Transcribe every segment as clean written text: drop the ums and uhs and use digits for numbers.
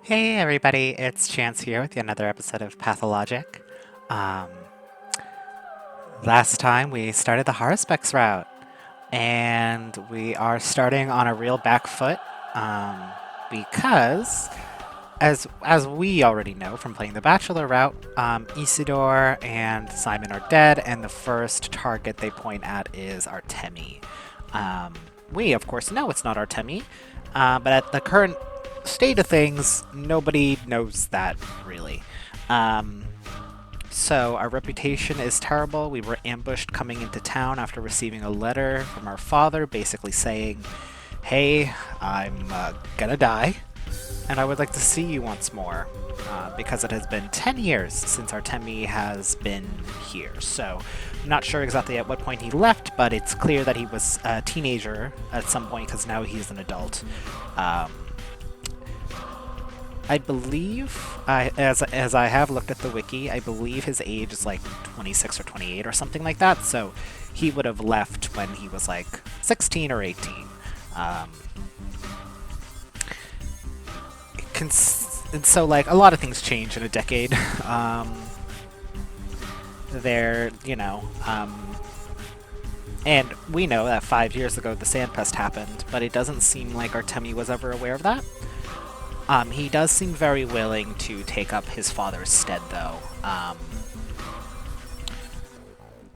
Hey everybody, it's Chance here with another episode of Pathologic. Um, Last time we started the Horospecs route, and we are starting on a real back foot because, as we already know from playing the Bachelor route, Isidore and Simon are dead, and the first target they point at is Artemi. Um, we, of course, know it's not Artemi, but at the current state of things, nobody knows that really. Um, so our reputation is terrible. We were ambushed coming into town after receiving a letter from our father basically saying, hey, I'm gonna die, and I would like to see you once more. Because it has been 10 years since Artemi has been here. So, I'm not sure exactly at what point he left, but it's clear that he was a teenager at some point because now he's an adult. Um, I believe, as I have looked at the wiki, I believe his age is like 26 or 28 or something like that. So he would have left when he was like 16 or 18. Um, and so like a lot of things change in a decade. There, and we know that 5 years ago the Sandpest happened, but it doesn't seem like Artemi was ever aware of that. He does seem very willing to take up his father's stead, though.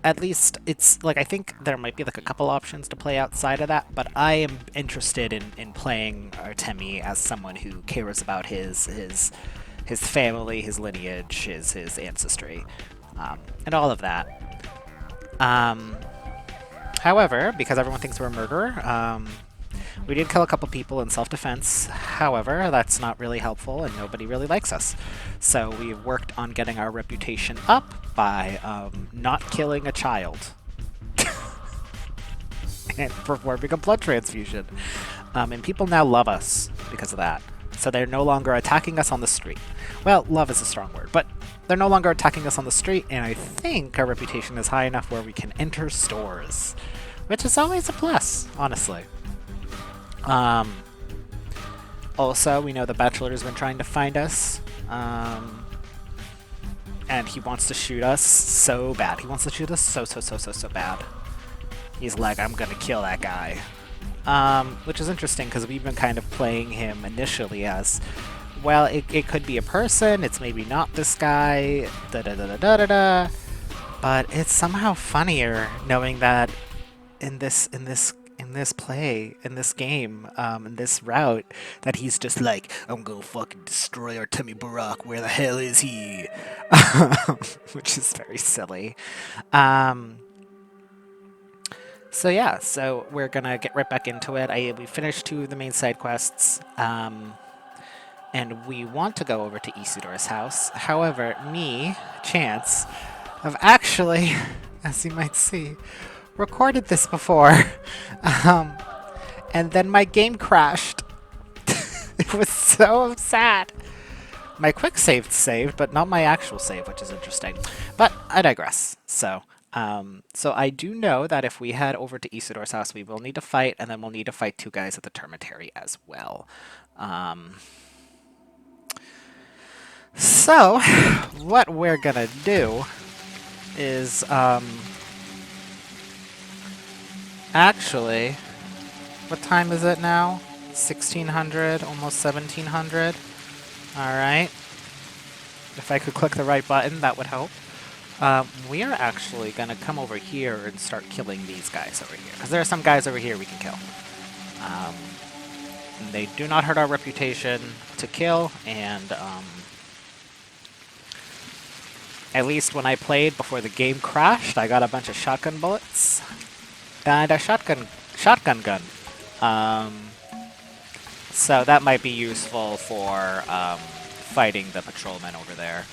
At least it's like I think there might be like a couple options to play outside of that, but I am interested in playing Artemi as someone who cares about his family, his lineage, his ancestry, and all of that. Um, However, because everyone thinks we're a murderer, we did kill a couple people in self-defense. However, that's not really helpful, and nobody really likes us. So we've worked on getting our reputation up by not killing a child and performing a blood transfusion. And people now love us because of that. So they're no longer attacking us on the street. Well, love is a strong word, but they're no longer attacking us on the street, and I think our reputation is high enough where we can enter stores, which is always a plus, honestly. Um, Also, we know the Bachelor's been trying to find us, and he wants to shoot us so bad. He wants to shoot us so bad. He's like, I'm gonna kill that guy. Which is interesting because we've been kind of playing him initially as, well, it could be a person, it's maybe not this guy, da da da da da da da. But it's somehow funnier knowing that in this game, in this route, that he's just like, I'm gonna fucking destroy Artemi Barak. Where the hell is he? Which is very silly. Um, so yeah, so we're gonna get right back into it. We finished two of the main side quests, and we want to go over to Isidore's house. However, me, Chance, have actually, as you might see, recorded this before, um, and then my game crashed. It was so sad. My quick save saved, but not my actual save, which is interesting. But I digress. So I do know that if we head over to Isidore's house, we will need to fight, and then we'll need to fight two guys at the Termitary as well. So, what we're gonna do is, actually, what time is it now? 1600, almost 1700. Alright. If I could click the right button, that would help. We are actually gonna come over here and start killing these guys over here. Because there are some guys over here we can kill. And they do not hurt our reputation to kill, and, at least when I played before the game crashed, I got a bunch of shotgun bullets. And a shotgun gun. So that might be useful for fighting the patrolmen over there.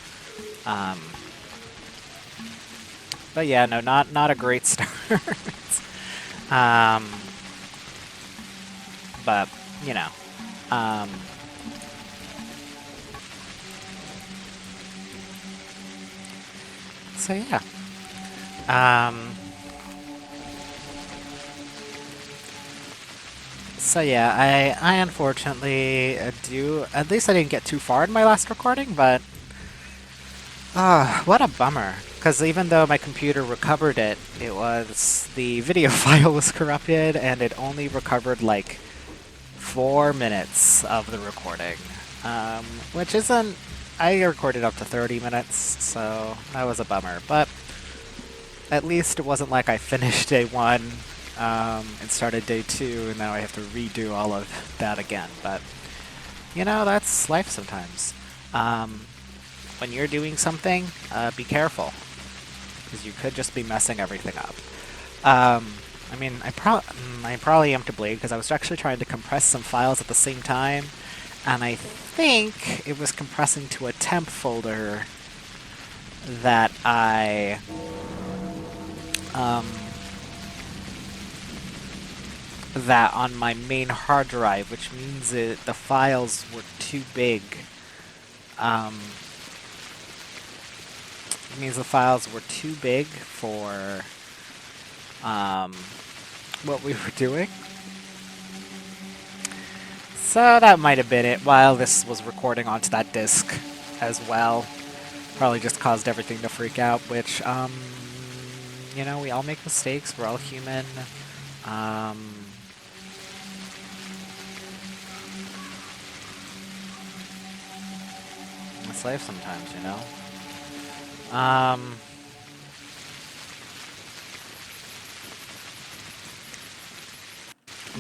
But yeah, no, not a great start. But you know, so yeah. So yeah, I unfortunately do. At least I didn't get too far in my last recording, but what a bummer. Because even though my computer recovered it, the video file was corrupted, and it only recovered like 4 minutes of the recording, which isn't. I recorded up to 30 minutes, so that was a bummer. But at least it wasn't like I finished day one and started day two, and now I have to redo all of that again. But you know, that's life sometimes. When you're doing something, be careful, because you could just be messing everything up. I mean, I probably am to blame because I was actually trying to compress some files at the same time, and I think it was compressing to a temp folder that that on my main hard drive, which means the files were too big. It means the files were too big for what we were doing. So that might have been it, while this was recording onto that disk as well. Probably just caused everything to freak out, which, you know, we all make mistakes, we're all human. It's life sometimes, you know? I'm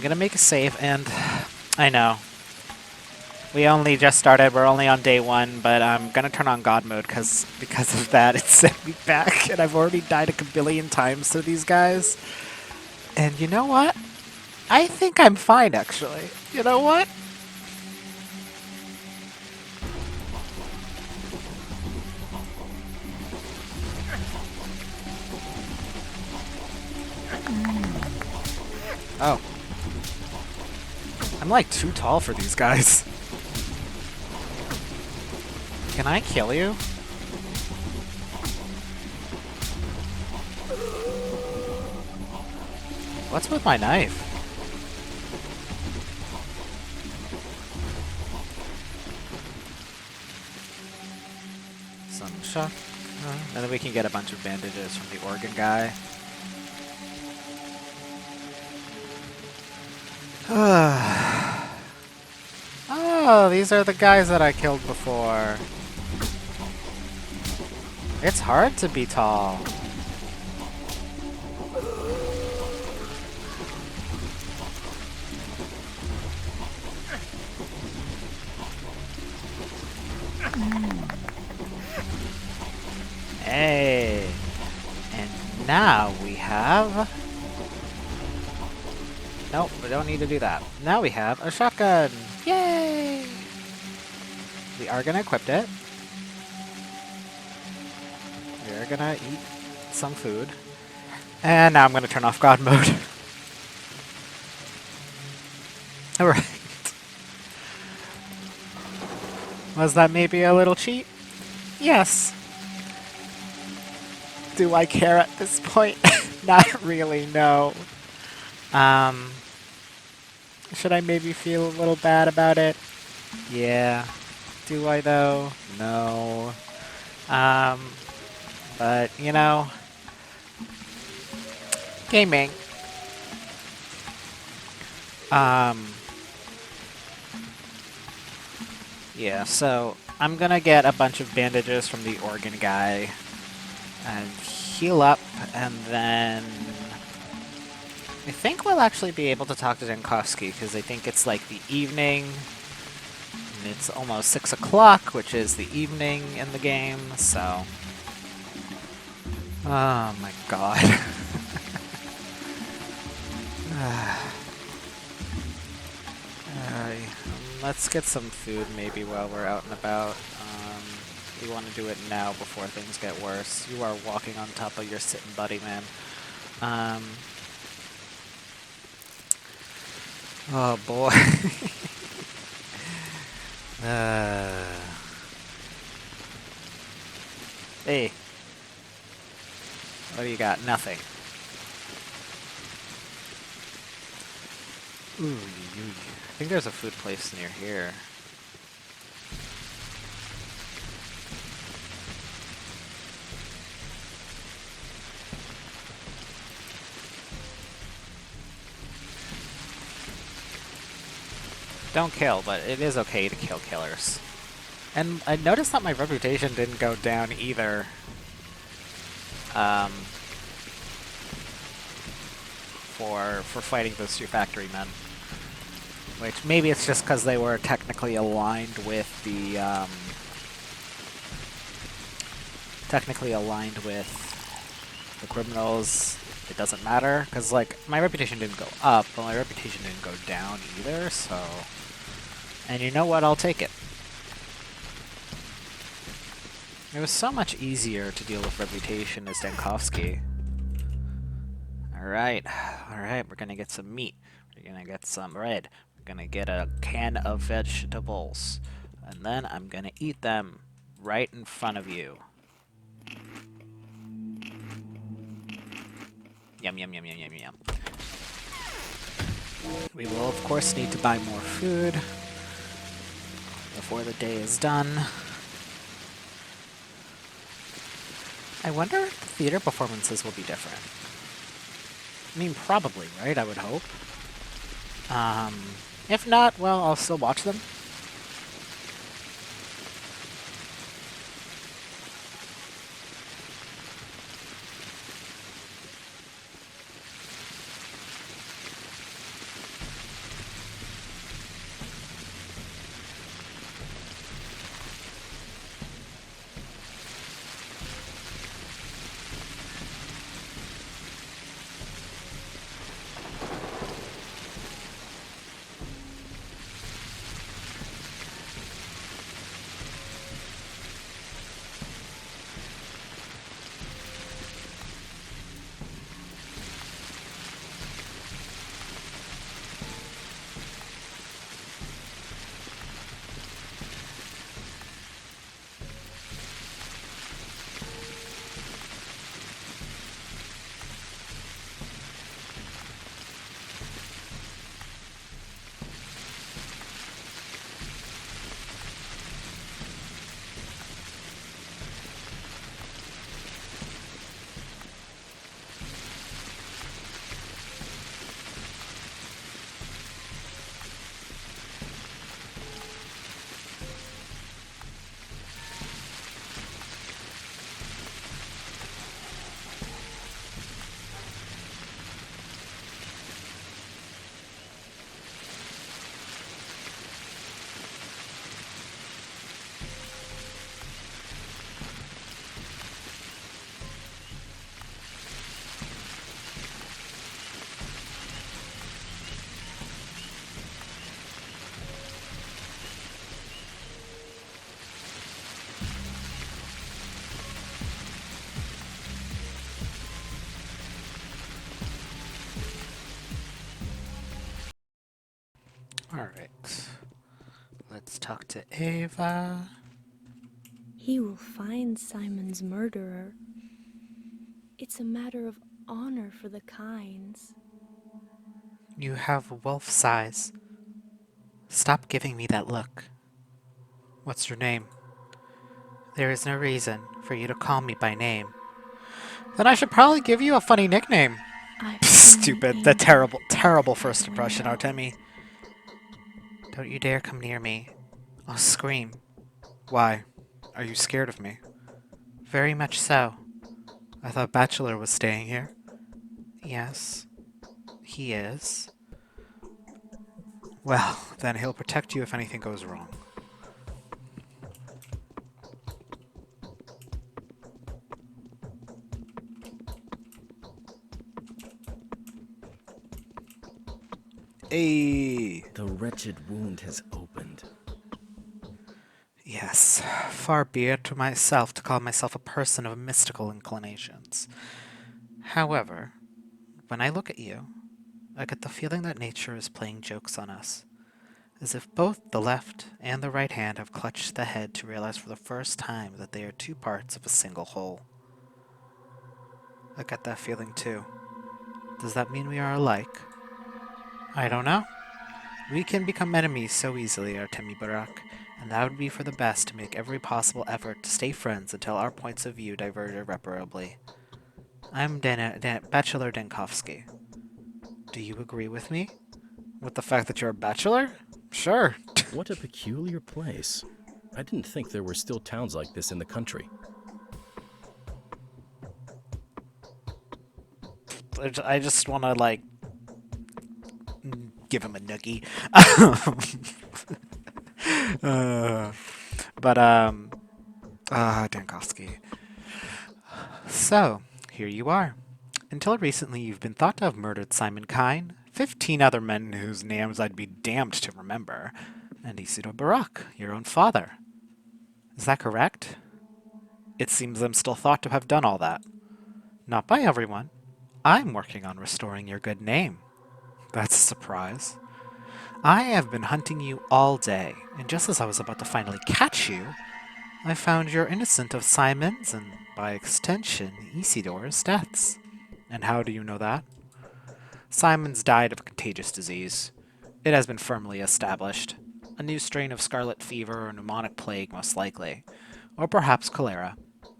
gonna make a save, and I know we only just started. We're only on day one, but I'm gonna turn on God mode because of that, it sent me back, and I've already died a kabillion times to these guys. And you know what? I think I'm fine, actually. You know what? Oh. I'm like too tall for these guys. Can I kill you? What's with my knife? Some shock. And then we can get a bunch of bandages from the organ guy. Oh, these are the guys that I killed before. It's hard to be tall. Hey. And now we have... Nope, we don't need to do that. Now we have a shotgun! Yay! We are gonna equip it. We are gonna eat some food. And now I'm gonna turn off God mode. Alright. Was that maybe a little cheat? Yes. Do I care at this point? Not really, no. Should I maybe feel a little bad about it? Yeah. Do I though? No. But, you know, gaming. Yeah, so I'm gonna get a bunch of bandages from the organ guy and heal up, and then I think we'll actually be able to talk to Jankowski, because I think it's like the evening, and it's almost 6 o'clock, which is the evening in the game, so... Oh my god. Let's get some food maybe while we're out and about. We want to do it now before things get worse. You are walking on top of your sitting buddy, man. Oh boy. Hey. What do you got? Nothing. Ooh, I think there's a food place near here. Don't kill, but it is okay to kill killers. And I noticed that my reputation didn't go down either. For fighting those two factory men. Which maybe it's just because they were technically aligned with the criminals. It doesn't matter because like my reputation didn't go up, but my reputation didn't go down either. So, and you know what? I'll take it. It was so much easier to deal with reputation as Dankovsky. Alright, we're gonna get some meat. We're gonna get some bread. We're gonna get a can of vegetables. And then I'm gonna eat them right in front of you. Yum, yum, yum, yum, yum, yum. We will, of course, need to buy more food before the day is done. I wonder if the theater performances will be different. I mean, probably, right? I would hope. If not, well, I'll still watch them. Alright. Let's talk to Ava. He will find Simon's murderer. It's a matter of honor for the Kynes. You have wolf's eyes. Stop giving me that look. What's your name? There is no reason for you to call me by name. Then I should probably give you a funny nickname. I've seen an Stupid. The angel terrible, terrible at first the impression, window. Artemi. Don't you dare come near me. I'll scream. Why? Are you scared of me? Very much so. I thought Bachelor was staying here. Yes, he is. Well, then he'll protect you if anything goes wrong. Ayy. The wretched wound has opened. Yes, far be it to myself to call myself a person of mystical inclinations. However, when I look at you, I get the feeling that nature is playing jokes on us, as if both the left and the right hand have clutched the head to realize for the first time that they are two parts of a single whole. I get that feeling too. Does that mean we are alike? I don't know. We can become enemies so easily, Artemi Barak, and that would be for the best to make every possible effort to stay friends until our points of view diverge irreparably. I'm Bachelor Denkovsky. Do you agree with me? With the fact that you're a bachelor? Sure. What a peculiar place. I didn't think there were still towns like this in the country. I just want to, like, give him a noogie. uh, but, Dankovsky. So, here you are. Until recently, you've been thought to have murdered Simon Kine, 15 other men whose names I'd be damned to remember, and Isidore Barak, your own father. Is that correct? It seems I'm still thought to have done all that. Not by everyone. I'm working on restoring your good name. That's a surprise. I have been hunting you all day, and just as I was about to finally catch you, I found you're innocent of Simon's and, by extension, Isidore's deaths. And how do you know that? Simon's died of a contagious disease. It has been firmly established. A new strain of scarlet fever or pneumonic plague, most likely. Or perhaps cholera.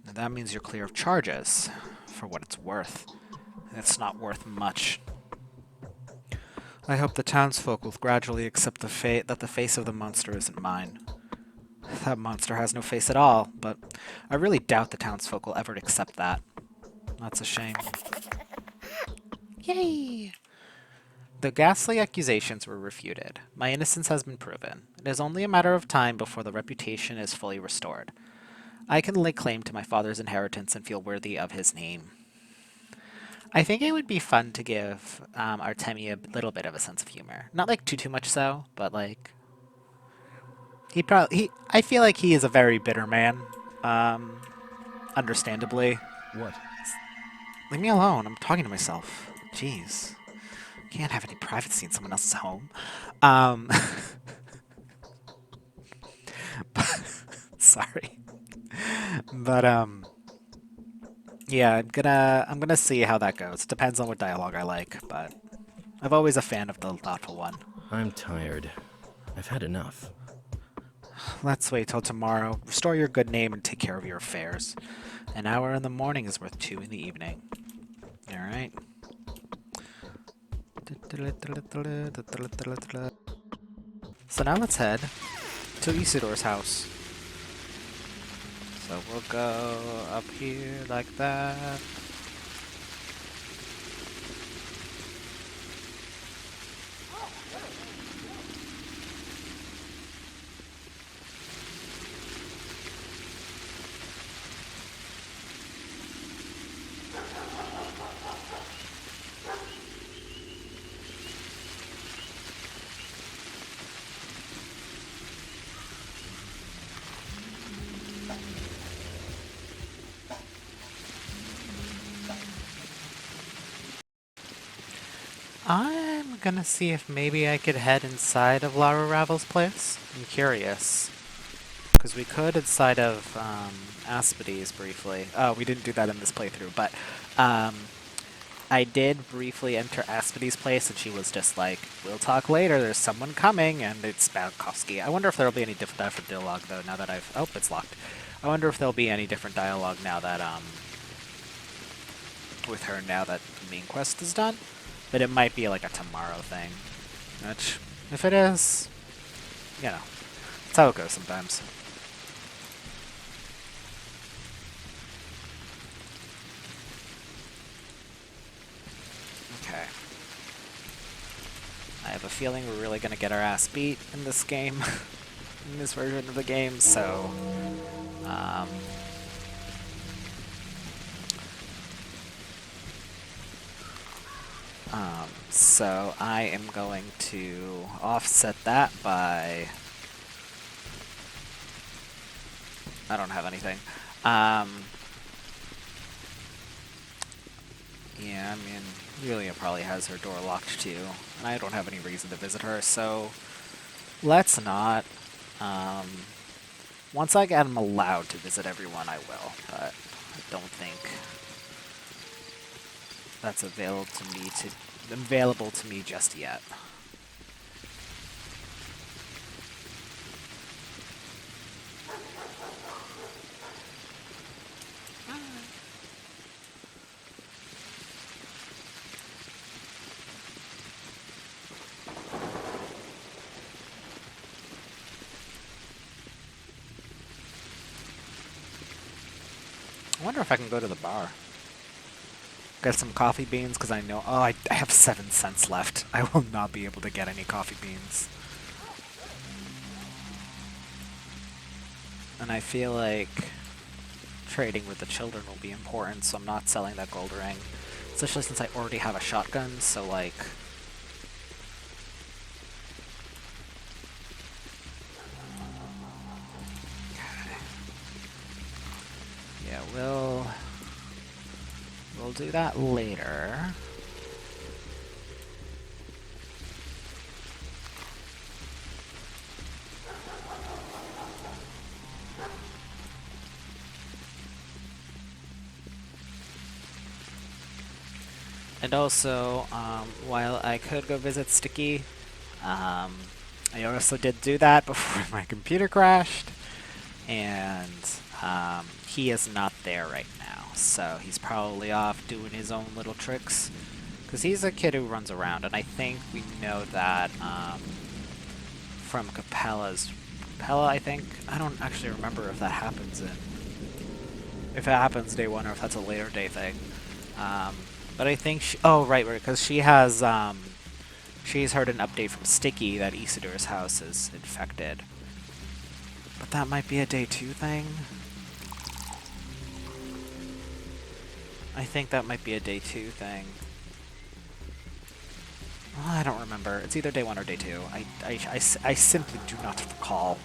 And that means you're clear of charges, for what it's worth. It's not worth much. I hope the townsfolk will gradually accept that the face of the monster isn't mine. That monster has no face at all, but I really doubt the townsfolk will ever accept that. That's a shame. Yay! The ghastly accusations were refuted. My innocence has been proven. It is only a matter of time before the reputation is fully restored. I can lay claim to my father's inheritance and feel worthy of his name. I think it would be fun to give Artemi a little bit of a sense of humor. Not like too much so, but like I feel like he is a very bitter man. Understandably. What? Leave me alone. I'm talking to myself. Jeez. Can't have any privacy in someone else's home. Um, sorry. But yeah, I'm gonna see how that goes. Depends on what dialogue I like, but I'm always a fan of the thoughtful one. I'm tired. I've had enough. Let's wait till tomorrow. Restore your good name and take care of your affairs. An hour in the morning is worth 2 in the evening. Alright. So now let's head to Isidore's house. So we'll go up here like that. I'm gonna see if maybe I could head inside of Lara Ravel's place. I'm curious. Because we could inside of Aspides briefly. Oh, we didn't do that in this playthrough, but I did briefly enter Aspides' place and she was just like, we'll talk later, there's someone coming, and it's Balkovsky. I wonder if there'll be any different dialogue though now that I've... Oh, it's locked. I wonder if there'll be any different dialogue now that, with her now that the main quest is done. But it might be like a tomorrow thing. Which, if it is, you know, that's how it goes sometimes. Okay. I have a feeling we're really gonna get our ass beat in this game, in this version of the game, so, so I am going to offset that by... I don't have anything. Yeah, I mean, Yulia probably has her door locked too, and I don't have any reason to visit her, so let's not. Once I get allowed to visit everyone, I will, but I don't think that's available to me just yet. I wonder if I can go to the bar. Get some coffee beans, because I know... Oh, I have 7 cents left. I will not be able to get any coffee beans. And I feel like trading with the children will be important, so I'm not selling that gold ring. Especially since I already have a shotgun, so like... Okay. Yeah, we'll do that later. And also, while I could go visit Sticky, I also did do that before my computer crashed, and he is not there right now, so he's probably off doing his own little tricks, because he's a kid who runs around, and I think we know that from Capella, I think? I don't actually remember if that happens if it happens day 1 or if that's a later day thing. But I think oh, right, because she has, she's heard an update from Sticky that Isidor's house is infected. But that might be a day 2 thing? I think that might be a day 2 thing. Well, I don't remember. It's either day 1 or day 2. I simply do not recall.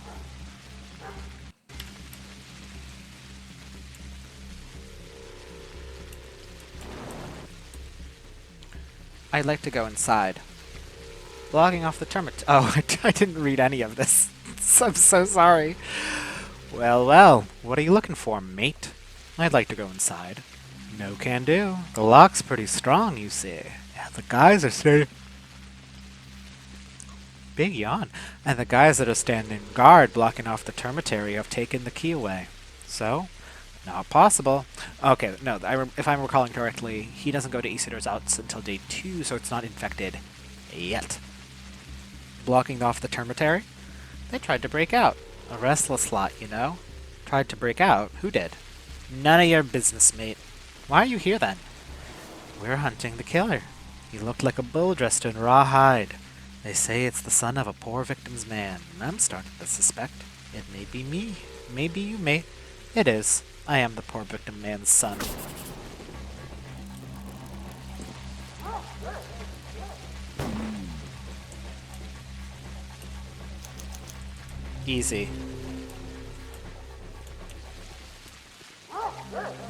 I'd like to go inside. Logging off the termite. Oh, I didn't read any of this. I'm so sorry. Well, well, what are you looking for, mate? I'd like to go inside. No can do. The lock's pretty strong, you see. Yeah, the guys are staying... Big yawn. And the guys that are standing guard blocking off the termitary have taken the key away. So, not possible. Okay, no, if I'm recalling correctly, he doesn't go to Isidor's house until day 2, so it's not infected yet. Blocking off the termitary? They tried to break out. A restless lot, you know. Tried to break out. Who did? None of your business, mate. Why are you here, then? We're hunting the killer. He looked like a bull dressed in raw hide. They say it's the son of a poor victim's man. I'm starting to suspect. It may be me. Maybe you, mate. It is. I am the poor victim man's son. Easy.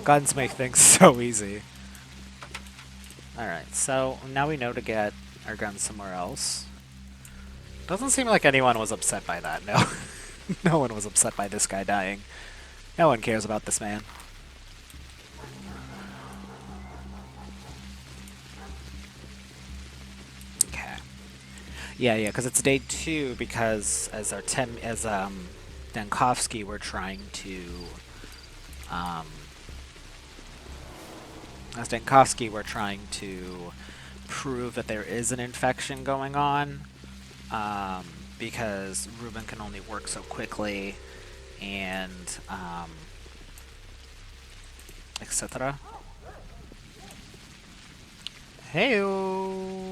Guns make things so easy. Alright, so now we know to get our guns somewhere else. Doesn't seem like anyone was upset by that, no. No one was upset by this guy dying. No one cares about this man. Okay. Yeah, because it's day 2, because as Dankovsky, we're trying to prove that there is an infection going on, because Ruben can only work so quickly, and etc. Heyo.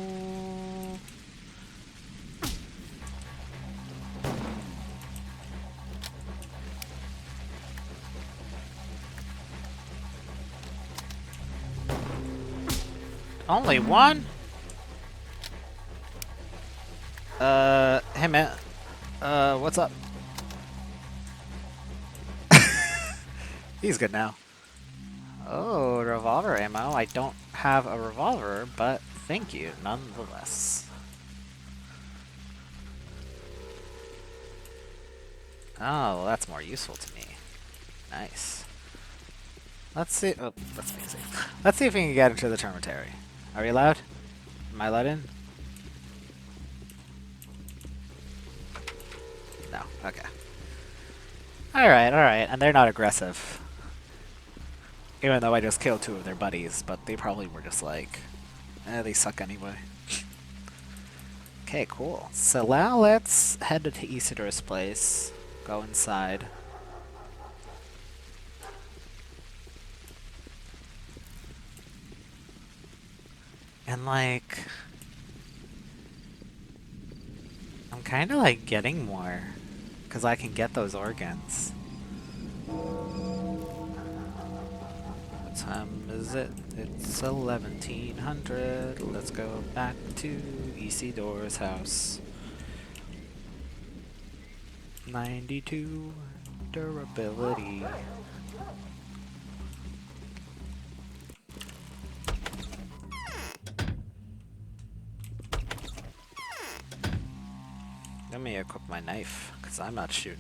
Only one? Hey man. What's up? He's good now. Oh, revolver ammo. I don't have a revolver, but thank you nonetheless. Oh, well, that's more useful to me. Nice. Let's see. Oh, that's easy. Let's see if we can get into the termitary. Are we allowed? Am I allowed in? No. Okay. Alright. And they're not aggressive. Even though I just killed 2 of their buddies, but they probably were just like, they suck anyway. Okay, cool. So now let's head to Isidor's place. Go inside. And like, I'm kind of like getting more. Because I can get those organs. What time is it? It's 1100. Let's go back to Isidore's house. 92 durability. Let me equip my knife, because I'm not shooting.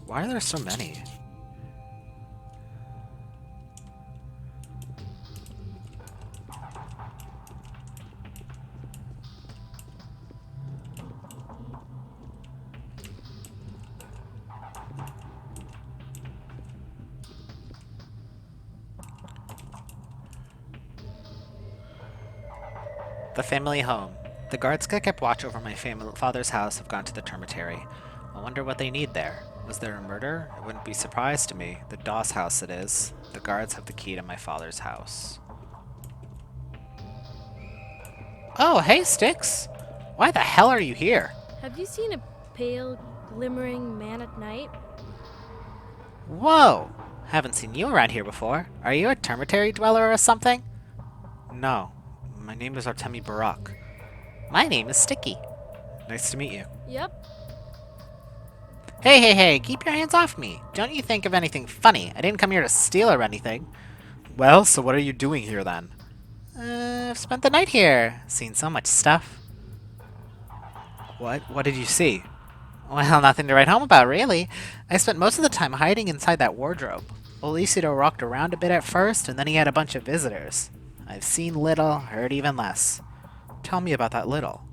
Why are there so many? The family home. The guards that kept watch over my father's house have gone to the termitary. I wonder what they need there. Was there a murder? It wouldn't be surprised to me. The Doss house it is. The guards have the key to my father's house. Oh, hey, Styx! Why the hell are you here? Have you seen a pale, glimmering man at night? Whoa! Haven't seen you around here before. Are you a termitary dweller or something? No. My name is Artemi Barak. My name is Sticky. Nice to meet you. Yep. Hey, hey, hey, keep your hands off me. Don't you think of anything funny. I didn't come here to steal or anything. Well, so what are you doing here then? I've spent the night here. Seen so much stuff. What? What did you see? Well, nothing to write home about, really. I spent most of the time hiding inside that wardrobe. Old Isidore rocked around a bit at first, and then he had a bunch of visitors. I've seen little, heard even less. Tell me about that little.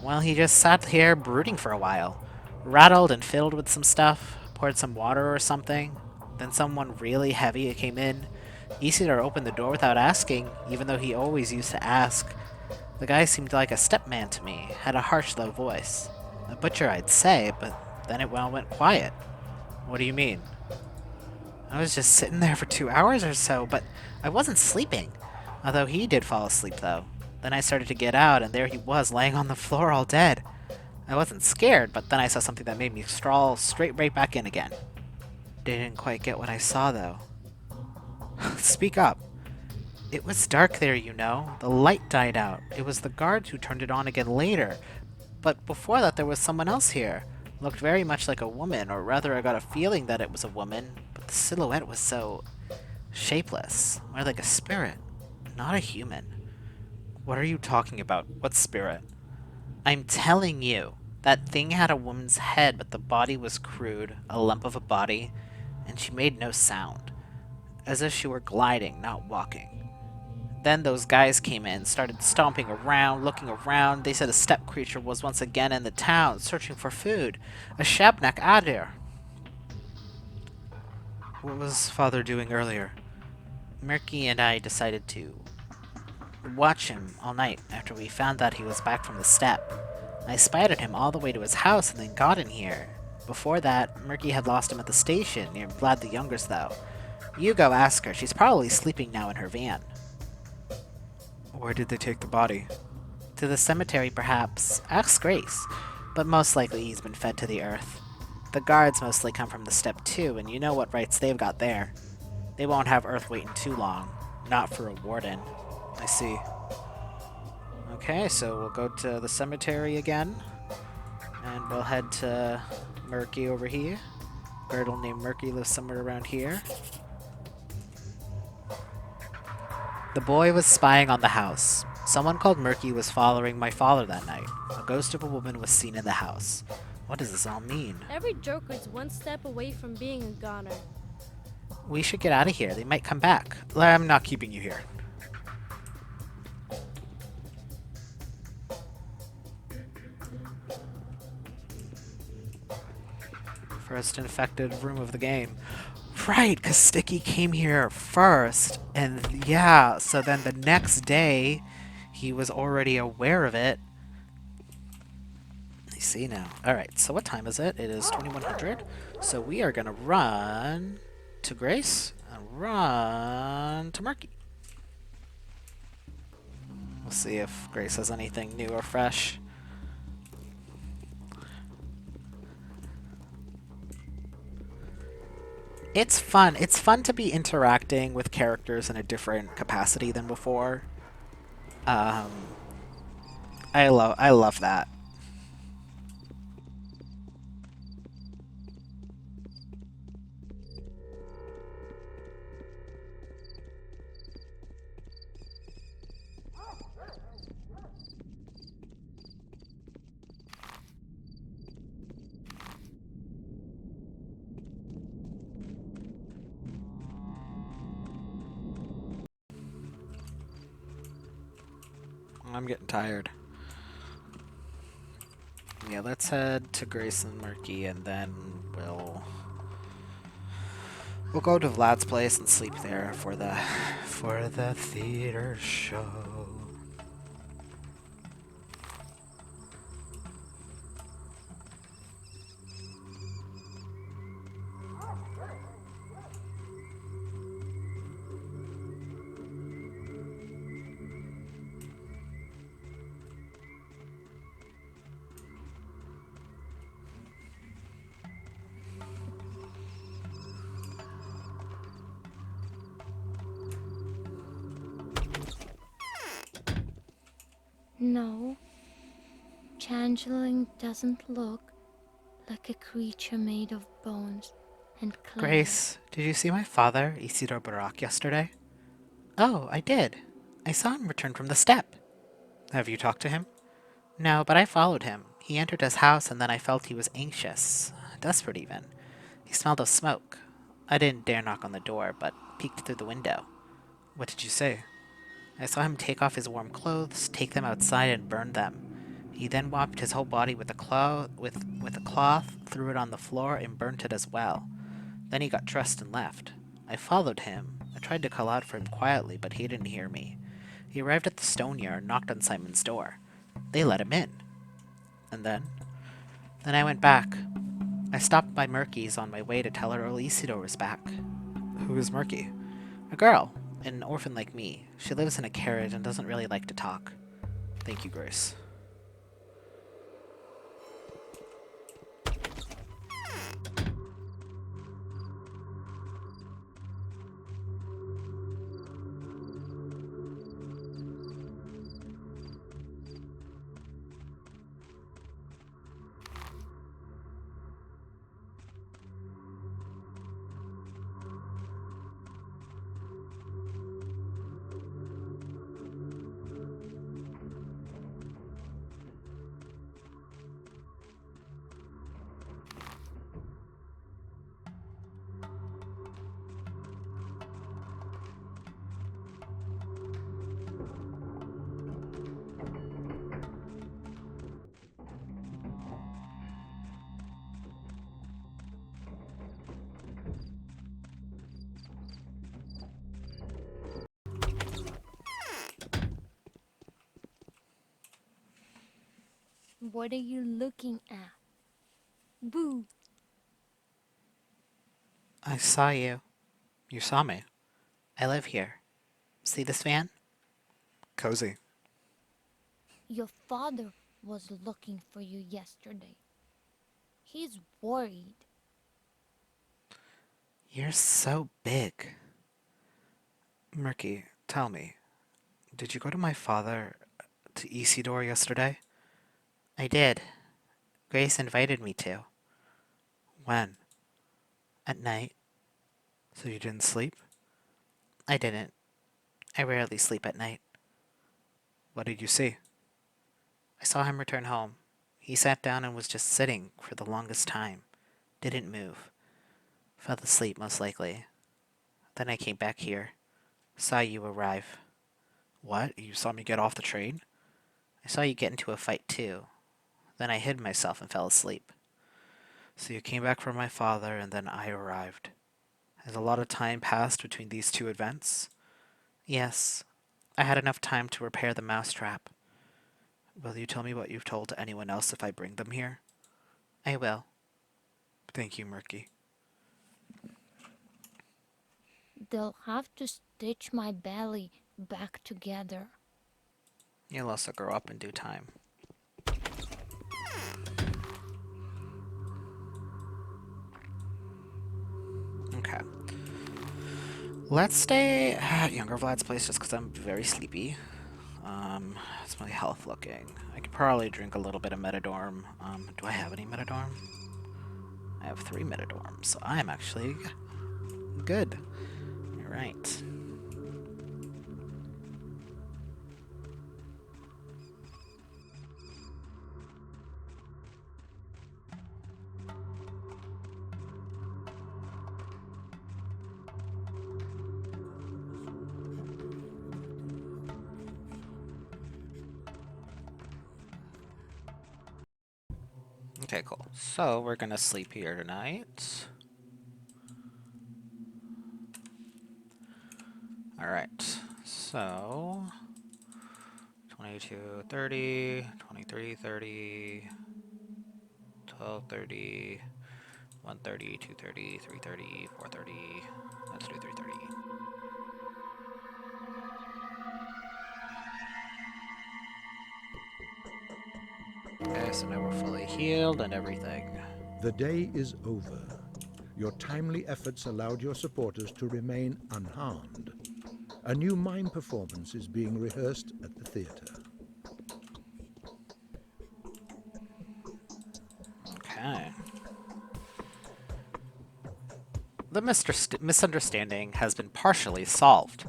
Well, he just sat here brooding for a while. Rattled and filled with some stuff, poured some water or something. Then someone really heavy came in. Isidore opened the door without asking, even though he always used to ask. The guy seemed like a stepman to me, had a harsh, low voice. A butcher, I'd say, but then it went quiet. What do you mean? I was just sitting there for 2 hours or so, but I wasn't sleeping. Although he did fall asleep, though. Then I started to get out, and there he was, laying on the floor all dead. I wasn't scared, but then I saw something that made me crawl straight right back in again. Didn't quite get what I saw, though. Speak up. It was dark there, you know. The light died out. It was the guards who turned it on again later. But before that, there was someone else here. Looked very much like a woman, or rather I got a feeling that it was a woman, but the silhouette was so shapeless, more like a spirit, not a human. What are you talking about? What spirit? I'm telling you, that thing had a woman's head, but the body was crude, a lump of a body, and she made no sound, as if she were gliding, not walking. Then those guys came in, started stomping around, looking around. They said a steppe creature was once again in the town, searching for food. A Shabnak Adir. What was Father doing earlier? Murky and I decided to watch him all night after we found that he was back from the steppe. I spotted him all the way to his house and then got in here. Before that, Murky had lost him at the station near Vlad the Younger's, though. You go ask her. She's probably sleeping now in her van. Where did they take the body? To the cemetery, perhaps. Ask Grace. But most likely he's been fed to the earth. The guards mostly come from the steppe too, and you know what rights they've got there. They won't have Earth waiting too long. Not for a warden. I see. Okay, so we'll go to the cemetery again. And we'll head to Murky over here. Girdle named Murky lives somewhere around here. The boy was spying on the house. Someone called Murky was following my father that night. A ghost of a woman was seen in the house. What does this all mean? Every joker's one step away from being a goner. We should get out of here. They might come back. I'm not keeping you here. First infected room of the game. Right, because Sticky came here first. And yeah, so then the next day, he was already aware of it. I see now. Alright, so what time is it? It is 2100. So we are gonna run to Grace and run to Murky. We'll see if Grace has anything new or fresh. It's fun. It's fun to be interacting with characters in a different capacity than before. Um, I love that. I'm getting tired. Yeah, let's head to Grace and Murky, and then we'll go to Vlad's place and sleep there for the theater show. No, Changeling doesn't look like a creature made of bones and clay. Grace, did you see my father, Isidore Barak, yesterday? Oh, I did. I saw him return from the steppe. Have you talked to him? No, but I followed him. He entered his house, and then I felt he was anxious, desperate even. He smelled of smoke. I didn't dare knock on the door, but peeked through the window. What did you say? I saw him take off his warm clothes, take them outside, and burn them. He then wiped his whole body with a cloth, threw it on the floor, and burnt it as well. Then he got dressed and left. I followed him. I tried to call out for him quietly, but he didn't hear me. He arrived at the stone yard and knocked on Simon's door. They let him in. And then? Then I went back. I stopped by Murky's on my way to tell her old Isidore was back. Who is Murky? A girl. An orphan like me. She lives in a carriage and doesn't really like to talk. Thank you, Grace. What are you looking at? Boo! I saw you. You saw me. I live here. See this van? Cozy. Your father was looking for you yesterday. He's worried. You're so big. Murky, tell me, did you go to my father, to Isidore yesterday? I did. Grace invited me to. When? At night. So you didn't sleep? I didn't. I rarely sleep at night. What did you see? I saw him return home. He sat down and was just sitting for the longest time. Didn't move. Fell asleep, most likely. Then I came back here. Saw you arrive. What? You saw me get off the train? I saw you get into a fight too. Then I hid myself and fell asleep. So you came back from my father, and then I arrived. Has a lot of time passed between these two events? Yes. I had enough time to repair the mousetrap. Will you tell me what you've told to anyone else if I bring them here? I will. Thank you, Murky. They'll have to stitch my belly back together. You'll also grow up in due time. Okay. Let's stay at younger Vlad's place just because I'm very sleepy. It's my health looking. I could probably drink a little bit of Metadorm. Do I have any Metadorm? I have 3 Metadorms, so I'm actually good. Alright. Okay, cool. So we're gonna sleep here tonight. Alright, so 22:30, 23:30, 12:30, 1:30, 2:30, 3:30, 4:30. Let's do 3:30. Okay, so now we're fully healed and everything. The day is over. Your timely efforts allowed your supporters to remain unharmed. A new mime performance is being rehearsed at the theater. Okay. The misunderstanding has been partially solved.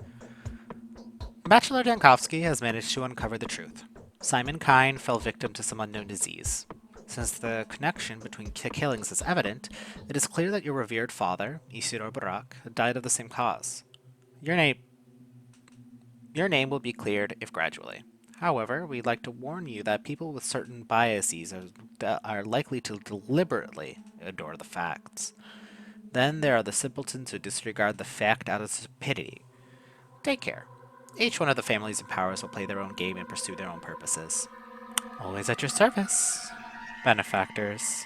Bachelor Dankovsky has managed to uncover the truth. Simon Kine fell victim to some unknown disease. Since the connection between killings is evident, it is clear that your revered father, Isidore Barak, died of the same cause. Your name will be cleared, if gradually. However, we'd like to warn you that people with certain biases are likely to deliberately ignore the facts. Then there are the simpletons who disregard the fact out of stupidity. Take care. Each one of the families and powers will play their own game and pursue their own purposes. Always at your service, benefactors.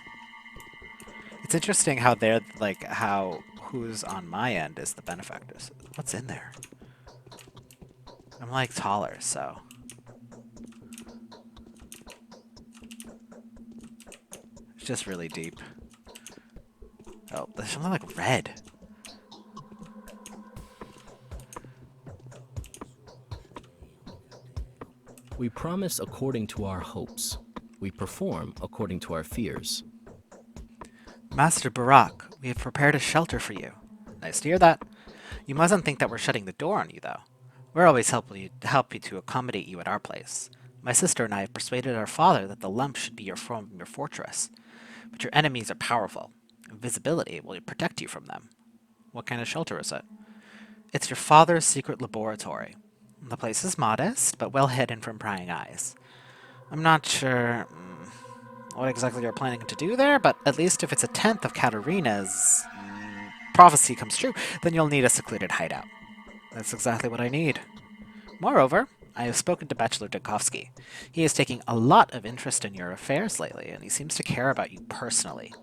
It's interesting how they're, like, how who's on my end is the benefactors. What's in there? I'm, like, taller, so... It's just really deep. Oh, there's something like red. We promise according to our hopes. We perform according to our fears. Master Barak, we have prepared a shelter for you. Nice to hear that. You mustn't think that we're shutting the door on you, though. We're always help you to accommodate you at our place. My sister and I have persuaded our father that the lump should be your fortress. But your enemies are powerful. Invisibility will protect you from them. What kind of shelter is it? It's your father's secret laboratory. The place is modest, but well hidden from prying eyes. I'm not sure what exactly you're planning to do there, but at least if it's a tenth of Katerina's prophecy comes true, then you'll need a secluded hideout. That's exactly what I need. Moreover, I have spoken to Bachelor Dankovsky. He is taking a lot of interest in your affairs lately, and he seems to care about you personally.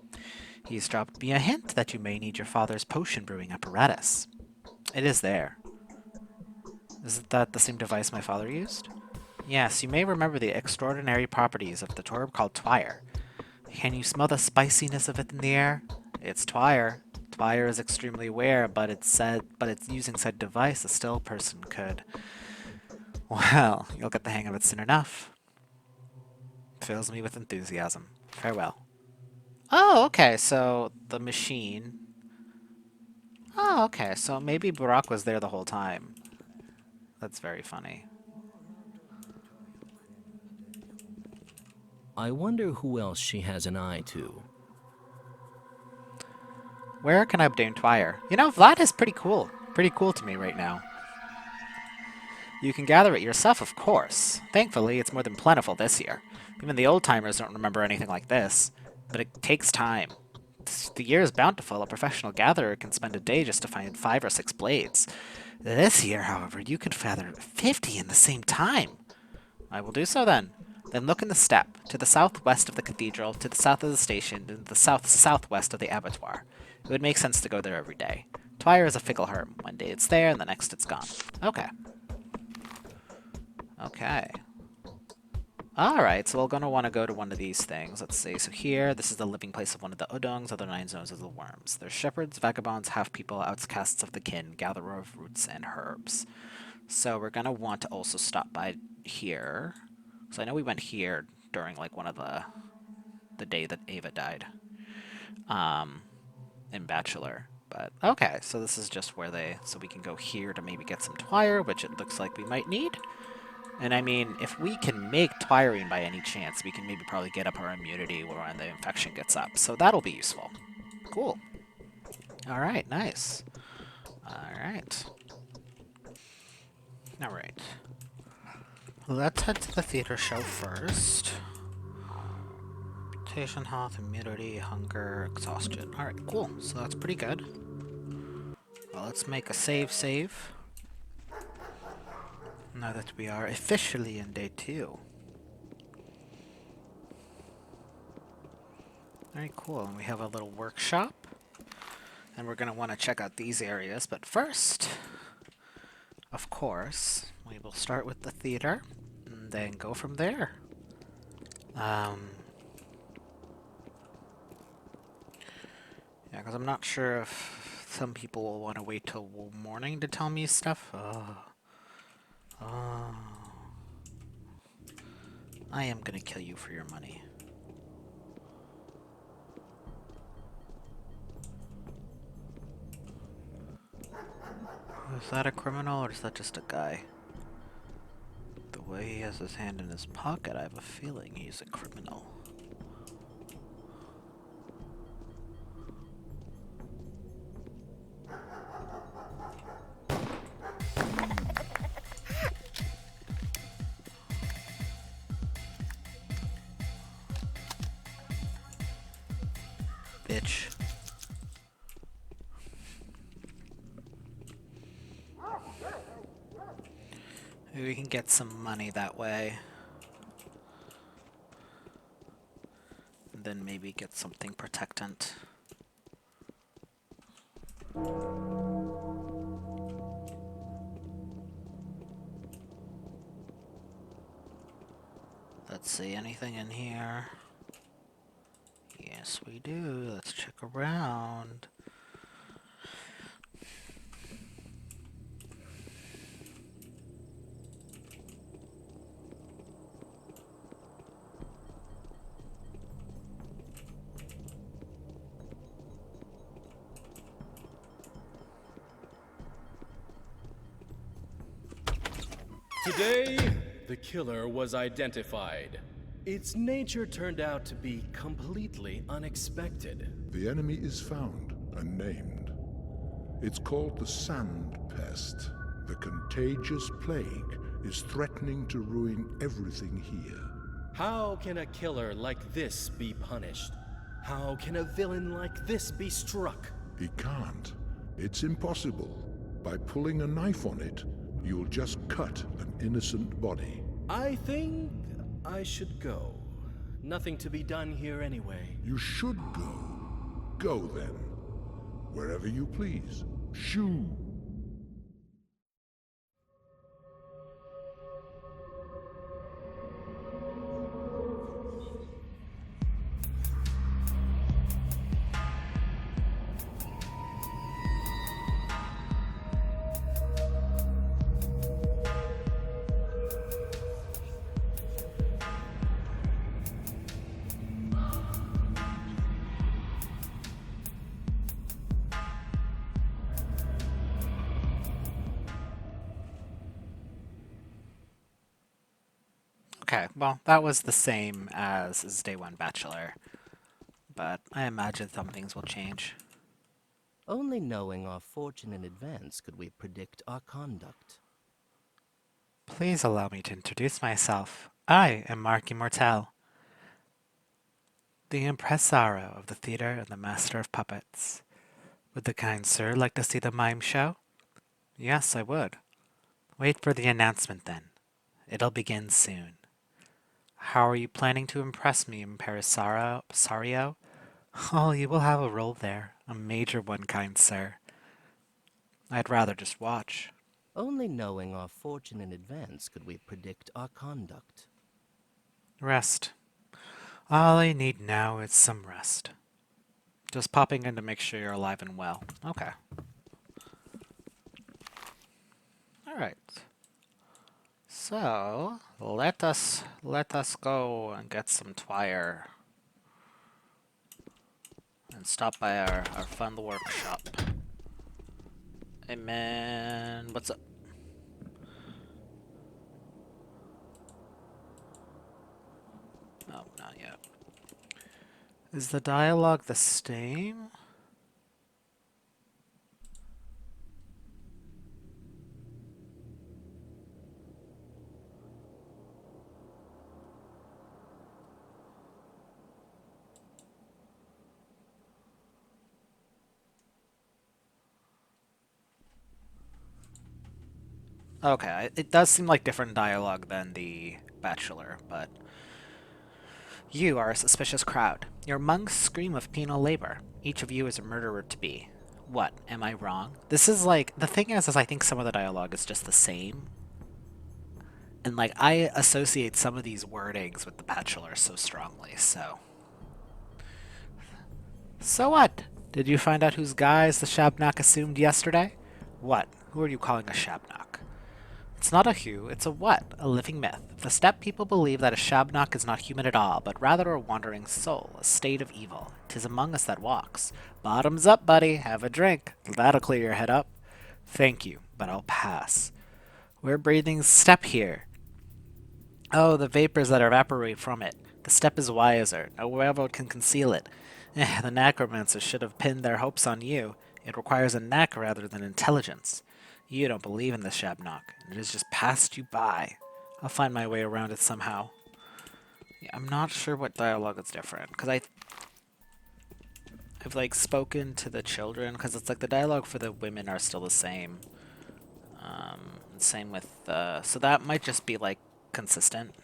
He's dropped me a hint that you may need your father's potion brewing apparatus. It is there. Isn't that the same device my father used? Yes, you may remember the extraordinary properties of the herb called twire. Can you smell the spiciness of it in the air? It's twire. Twire is extremely rare, but it's using said device, a still person could. Well, you'll get the hang of it soon enough. Fills me with enthusiasm. Farewell. Oh, okay, so the machine. Oh, okay, so maybe Barak was there the whole time. That's very funny. I wonder who else she has an eye to. Where can I obtain twire? You know, Vlad is pretty cool. Pretty cool to me right now. You can gather it yourself, of course. Thankfully, it's more than plentiful this year. Even the old-timers don't remember anything like this. But it takes time. The year is bountiful. A professional gatherer can spend a day just to find 5 or 6 blades. This year, however, you could gather 50 in the same time. I will do so then. Then look in the steppe, to the southwest of the cathedral, to the south of the station, and to the south-southwest of the abattoir. It would make sense to go there every day. Twire is a fickle herb. One day it's there, and the next it's gone. Okay. Okay. Alright, so we're going to want to go to one of these things. Let's see. So here, this is the living place of one of the Udongs, other 9 zones of the worms. They're shepherds, vagabonds, half-people, outcasts of the kin, gatherer of roots and herbs. So we're going to want to also stop by here. So I know we went here during, like, one of the day that Ava died. In Bachelor. But, okay, so this is just where so we can go here to maybe get some Twire, which it looks like we might need. And I mean, if we can make Twirine by any chance, we can maybe probably get up our immunity when the infection gets up. So that'll be useful. Cool. Alright, nice. Alright. Alright. Let's head to the theater show first. Reputation, health, immunity, hunger, exhaustion. Alright, cool. So that's pretty good. Well, let's make a save. Now that we are officially in day 2. Very cool. And we have a little workshop. And we're going to want to check out these areas. But first, of course, we will start with the theater. And then go from there. Yeah, because I'm not sure if some people will want to wait till morning to tell me stuff. I am gonna kill you for your money. Is that a criminal or is that just a guy? The way he has his hand in his pocket, I have a feeling he's a criminal. Bitch. Maybe we can get some money that way. And then maybe get something protectant. Let's see, anything in here? Yes, we do. Let's check around. Today, the killer was identified. Its nature turned out to be completely unexpected. The enemy is found and named. It's called the Sand Pest. The contagious plague is threatening to ruin everything here. How can a killer like this be punished? How can a villain like this be struck? He can't. It's impossible. By pulling a knife on it, you'll just cut an innocent body. I think I should go. Nothing to be done here anyway. You should go. Go then. Wherever you please. Shoo! Okay, well, that was the same as Day 1 Bachelor. But I imagine some things will change. Only knowing our fortune in advance could we predict our conduct. Please allow me to introduce myself. I am Mark Immortel, the impresario of the theater and the master of puppets. Would the kind sir like to see the mime show? Yes, I would. Wait for the announcement then. It'll begin soon. How are you planning to impress me, Impresario? Oh, you will have a role there. A major one, kind sir. I'd rather just watch. Only knowing our fortune in advance could we predict our conduct. Rest. All I need now is some rest. Just popping in to make sure you're alive and well. Okay. Alright. So, let us go and get some twire. And stop by our fun workshop. Hey man, what's up? Oh, not yet. Is the dialogue the same? Okay, it does seem like different dialogue than The Bachelor, but... You are a suspicious crowd. Your monks scream of penal labor. Each of you is a murderer to be. What, am I wrong? This is like... The thing is I think some of the dialogue is just the same. And like, I associate some of these wordings with The Bachelor so strongly, so... So what? Did you find out whose guise the Shabnak assumed yesterday? What? Who are you calling a Shabnak? It's not a who, it's a what, a living myth. The steppe people believe that a Shabnak is not human at all, but rather a wandering soul, a state of evil. 'Tis among us that walks. Bottoms up, buddy, have a drink. That'll clear your head up. Thank you, but I'll pass. We're breathing steppe here. Oh, the vapors that evaporate from it. The steppe is wiser. No railroad can conceal it. The necromancers should have pinned their hopes on you. It requires a knack rather than intelligence. You don't believe in the Shabnak. It has just passed you by. I'll find my way around it somehow. Yeah, I'm not sure what dialogue is different, because I've like spoken to the children, because it's like the dialogue for the women are still the same. Same with so that might just be like consistent.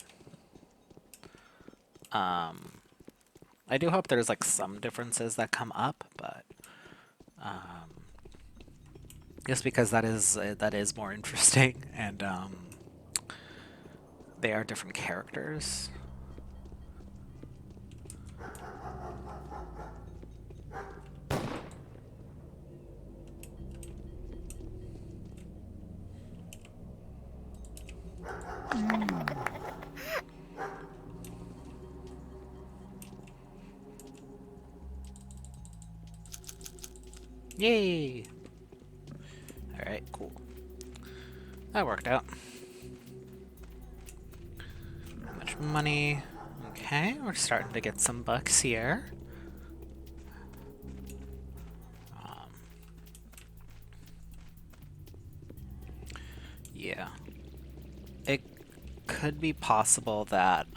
I do hope there's like some differences that come up, but just because that is more interesting, and they are different characters. Yay! Alright, cool. That worked out. How much money? Okay, we're starting to get some bucks here. Yeah. It could be possible that,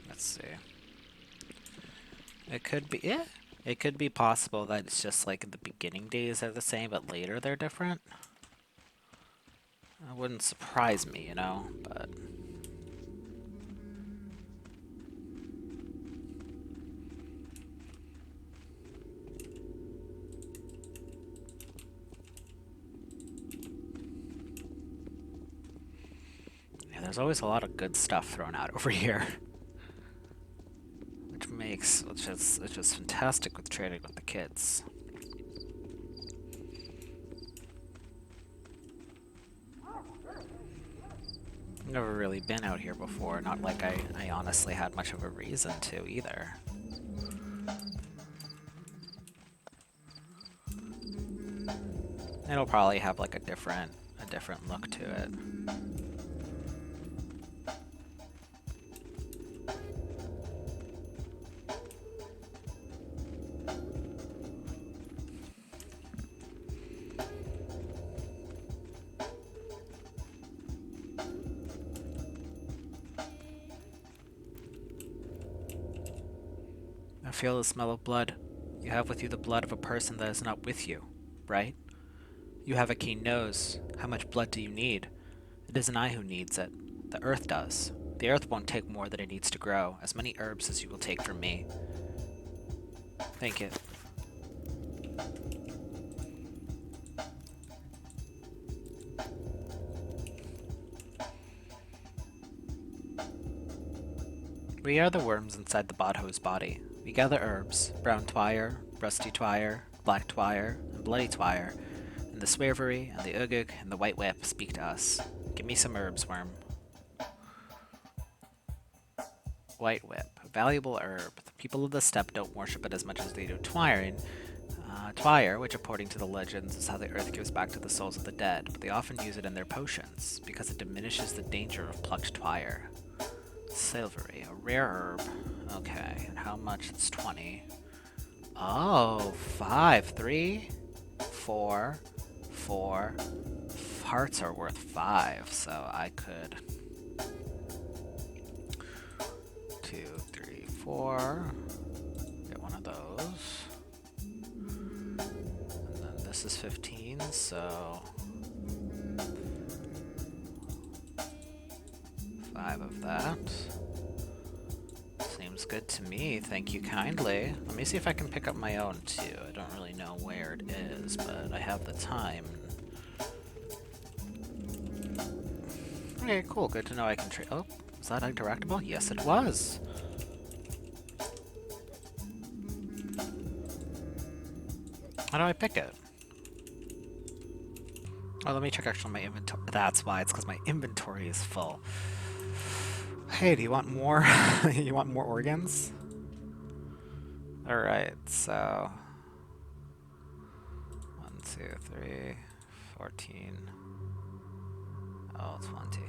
let's see. It could be, yeah. It could be possible that it's just like the beginning days are the same, but later they're different. That wouldn't surprise me, you know, but... Yeah, there's always a lot of good stuff thrown out over here. Which is fantastic with trading with the kids. Never really been out here before, not like I honestly had much of a reason to either. It'll probably have like a different look to it. I feel the smell of blood. You have with you the blood of a person that is not with you, right? You have a keen nose. How much blood do you need? It isn't I who needs it. The earth does. The earth won't take more than it needs to grow, as many herbs as you will take from me. Thank you. We are the worms inside the Bodho's body. We gather herbs, brown twire, rusty twire, black twire, and bloody twire, and the swavery, and the ugug, and the white whip speak to us. Give me some herbs, worm. White whip, a valuable herb. The people of the steppe don't worship it as much as they do twire, which according to the legends is how the earth gives back to the souls of the dead, but they often use it in their potions, because it diminishes the danger of plucked twire. Silvery, a rare herb. Okay, and how much? It's 20. Oh, 5, 3, 4, 4. Hearts are worth 5, so I could 2, 3, 4. Get one of those. And then this is 15, so 5 of that. Seems good to me, thank you kindly. Let me see if I can pick up my own too. I don't really know where it is, but I have the time. Okay, cool, good to know I can trade. Oh, was that interactable? Yes, it was. How do I pick it? Oh, let me check actually my inventory. That's why, it's because my inventory is full. Hey, do you want more? You want more organs? Alright, so 1, 2, 3, 14. Oh, 20.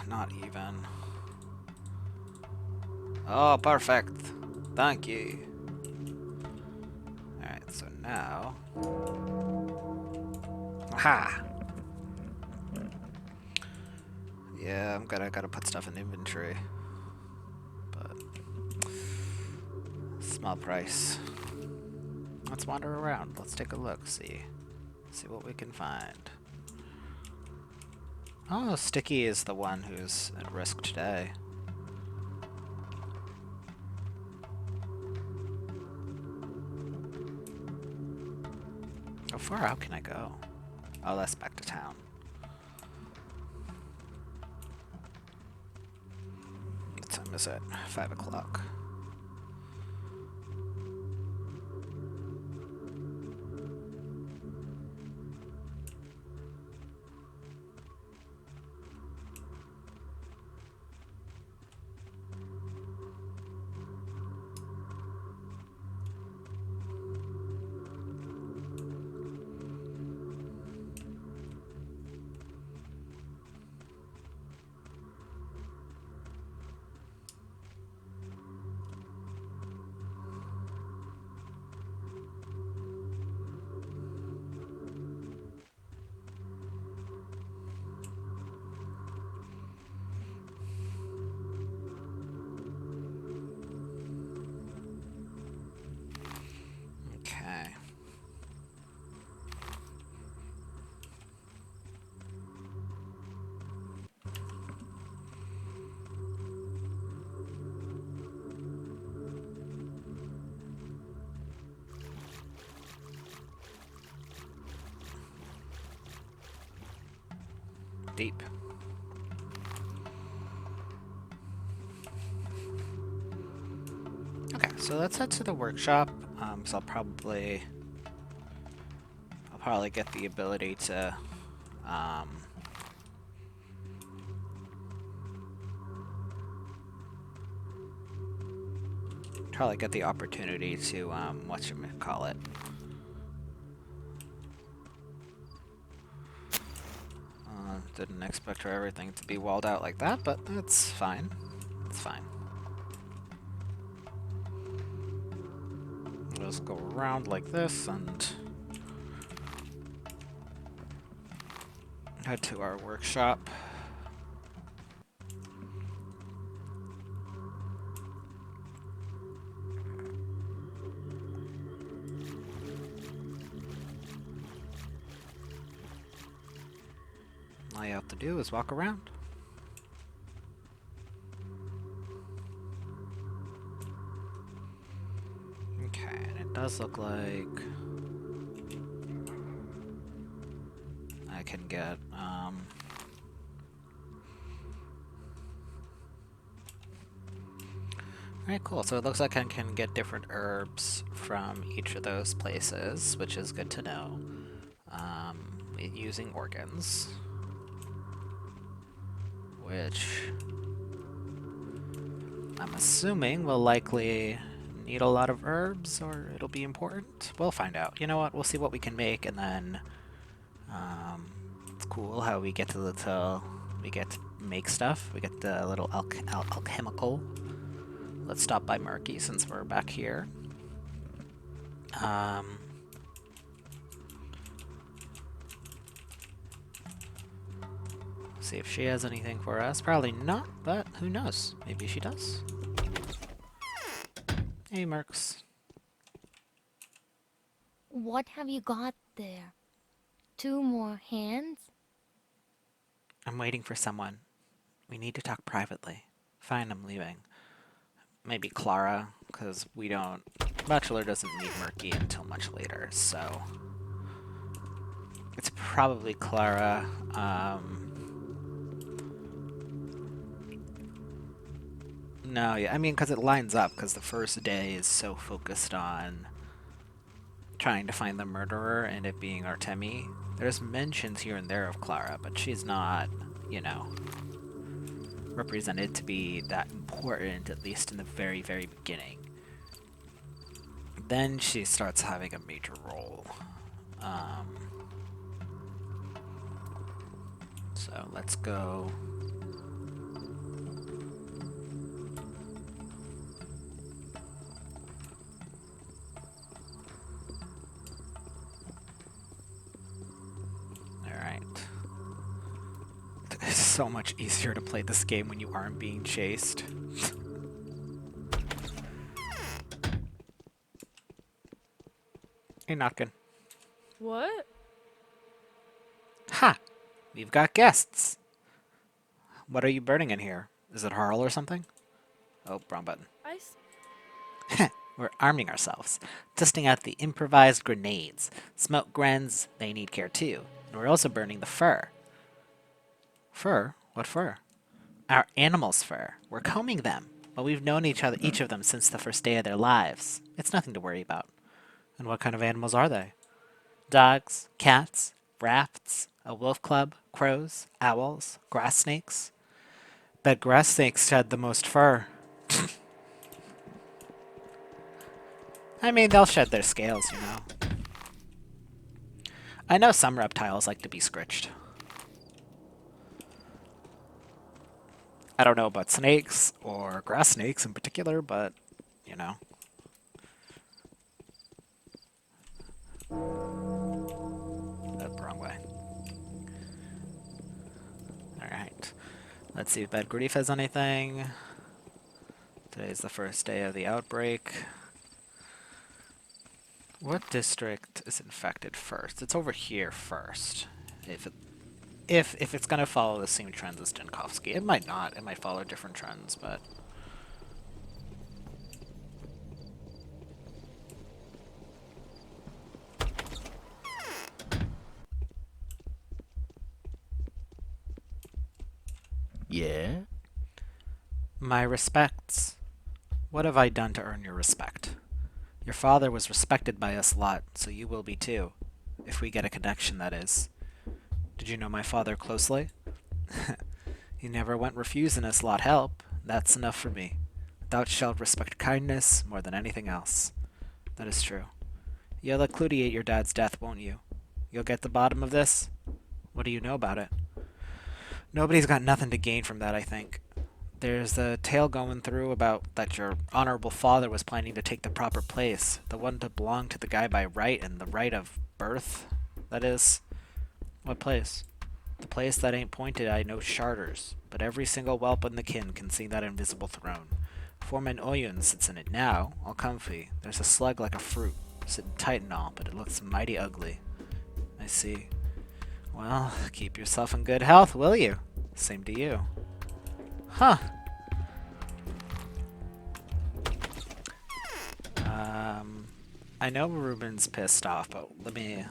Not even. Oh, perfect. Thank you. Alright, so now... Aha! Yeah, gotta put stuff in inventory. But... small price. Let's wander around. Let's take a look, see what we can find. Oh, Sticky is the one who's at risk today. How far out can I go? Oh, that's back to town. What time is it? 5 o'clock. Okay. Deep. Okay, so let's head to the workshop. So I'll probably get the ability to probably get the opportunity to whatchamacallit. Didn't expect for everything to be walled out like that, but that's fine. It's fine. Let's go around like this and head to our workshop. All you have to do is walk around. Okay, and it does look like I can get, Alright, cool. So it looks like I can get different herbs from each of those places, which is good to know. Using organs, which I'm assuming will likely need a lot of herbs, or it'll be important. We'll find out. You know what? We'll see what we can make, and then it's cool how we get to make stuff. We get the little alchemical. Let's stop by Murky since we're back here. See if she has anything for us. Probably not, but who knows? Maybe she does. Hey, Mercs. What have you got there? 2 more hands? I'm waiting for someone. We need to talk privately. Fine, I'm leaving. Maybe Clara, because we don't... Bachelor doesn't meet Murky until much later, so... It's probably Clara. No, yeah, I mean, because it lines up, because the first day is so focused on trying to find the murderer and it being Artemi. There's mentions here and there of Clara, but she's not, you know, represented to be that important, at least in the very, very beginning. Then she starts having a major role. So let's go. It's so much easier to play this game when you aren't being chased. Hey, Notkin. What? Ha! We've got guests! What are you burning in here? Is it Harl or something? Oh, wrong button. We're arming ourselves, testing out the improvised grenades. Smoke grens, they need care too. And we're also burning the fur. Fur? What fur? Our animals' fur. We're combing them, but we've known each of them since the first day of their lives. It's nothing to worry about. And what kind of animals are they? Dogs, cats, rats, a wolf club, crows, owls, grass snakes. Bet grass snakes had the most fur. I mean, they'll shed their scales, you know. I know some reptiles like to be scritched. I don't know about snakes, or grass snakes in particular, but, you know. The wrong way. Alright. Let's see if Bed Grief has anything. Today's the first day of the outbreak. What district is infected first? It's over here first. If it's gonna follow the same trends as Dinkovsky. It might not. It might follow different trends, but Yeah? my respects. What have I done to earn your respect? Your father was respected by us lot, so you will be too. If we get a connection, that is. Did you know my father closely? He never went refusing us lot help. That's enough for me. Thou shalt respect kindness more than anything else. That is true. You'll elucidate your dad's death, won't you? You'll get the bottom of this? What do you know about it? Nobody's got nothing to gain from that, I think. There's a tale going through about that your honorable father was planning to take the proper place, the one to belong to the guy by right and the right of birth, that is. What place? The place that ain't pointed at no charters, but every single whelp in the kin can see that invisible throne. Foreman Oyun sits in it now, all comfy. There's a slug like a fruit, sitting tight and all, but it looks mighty ugly. I see. Well, keep yourself in good health, will you? Same to you. Huh. I know Ruben's pissed off, but let me...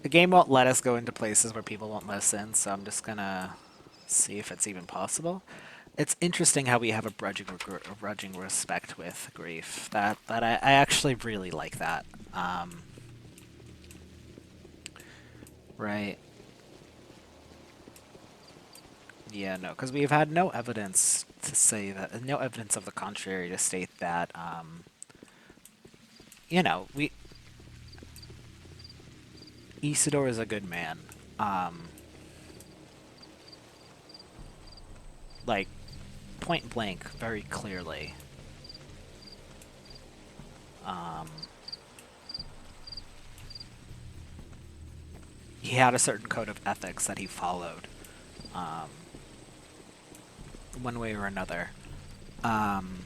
The game won't let us go into places where people won't listen, so I'm just gonna see if it's even possible. It's interesting how we have a grudging respect with grief. I actually really like that. Right. Yeah, no, because we've had no evidence to say that, no evidence of the contrary to state that, you know, Isidore is a good man. Like, point blank, very clearly. He had a certain code of ethics that he followed, one way or another. And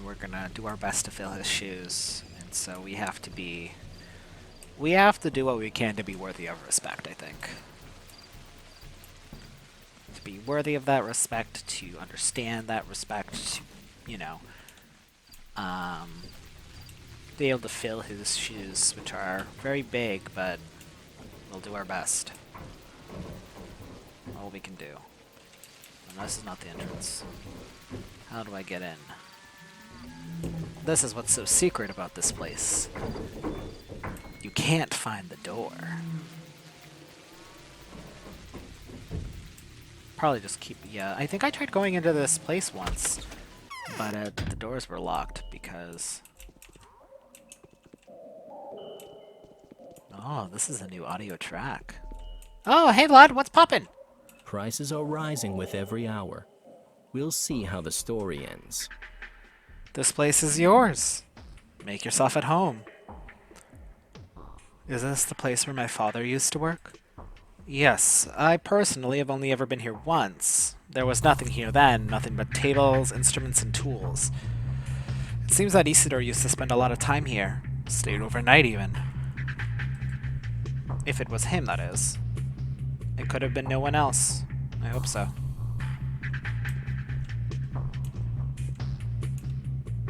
we're gonna do our best to fill his shoes, and so we have to do what we can to be worthy of respect, I think. To be worthy of that respect, to understand that respect, to, you know, be able to fill his shoes, which are very big, but we'll do our best. All we can do. And this is not the entrance. How do I get in? This is what's so secret about this place. You can't find the door. Probably just keep... Yeah, I think I tried going into this place once, but the doors were locked because... Oh, this is a new audio track. Oh, hey lad, what's poppin'? Prices are rising with every hour. We'll see how the story ends. This place is yours. Make yourself at home. Is this the place where my father used to work? Yes, I personally have only ever been here once. There was nothing here then, nothing but tables, instruments, and tools. It seems that Isidore used to spend a lot of time here. Stayed overnight even. If it was him, that is. It could have been no one else. I hope so.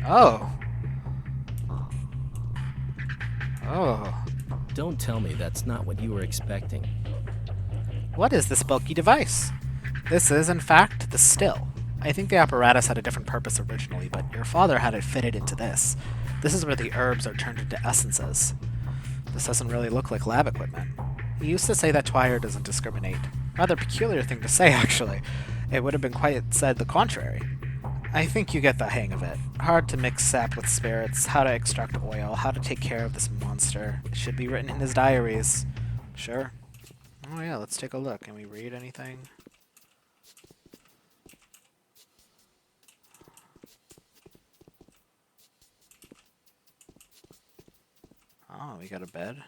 Oh. Oh. Don't tell me that's not what you were expecting. What is this bulky device? This is, in fact, the still. I think the apparatus had a different purpose originally, but your father had it fitted into this. This is where the herbs are turned into essences. This doesn't really look like lab equipment. He used to say that Twire doesn't discriminate. Rather peculiar thing to say, actually. It would have been quite said the contrary. I think you get the hang of it. Hard to mix sap with spirits, how to extract oil, how to take care of this monster. It should be written in his diaries. Sure. Oh yeah, let's take a look. Can we read anything? Oh, we got a bed.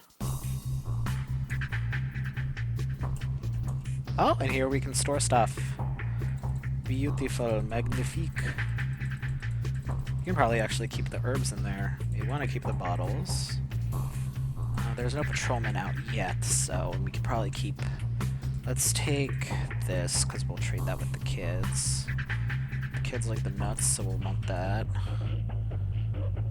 Oh, and here we can store stuff. Beautiful, magnifique. You can probably actually keep the herbs in there. You want to keep the bottles. There's no patrolman out yet, so we could probably keep... Let's take this, because we'll trade that with the kids. The kids like the nuts, so we'll want that.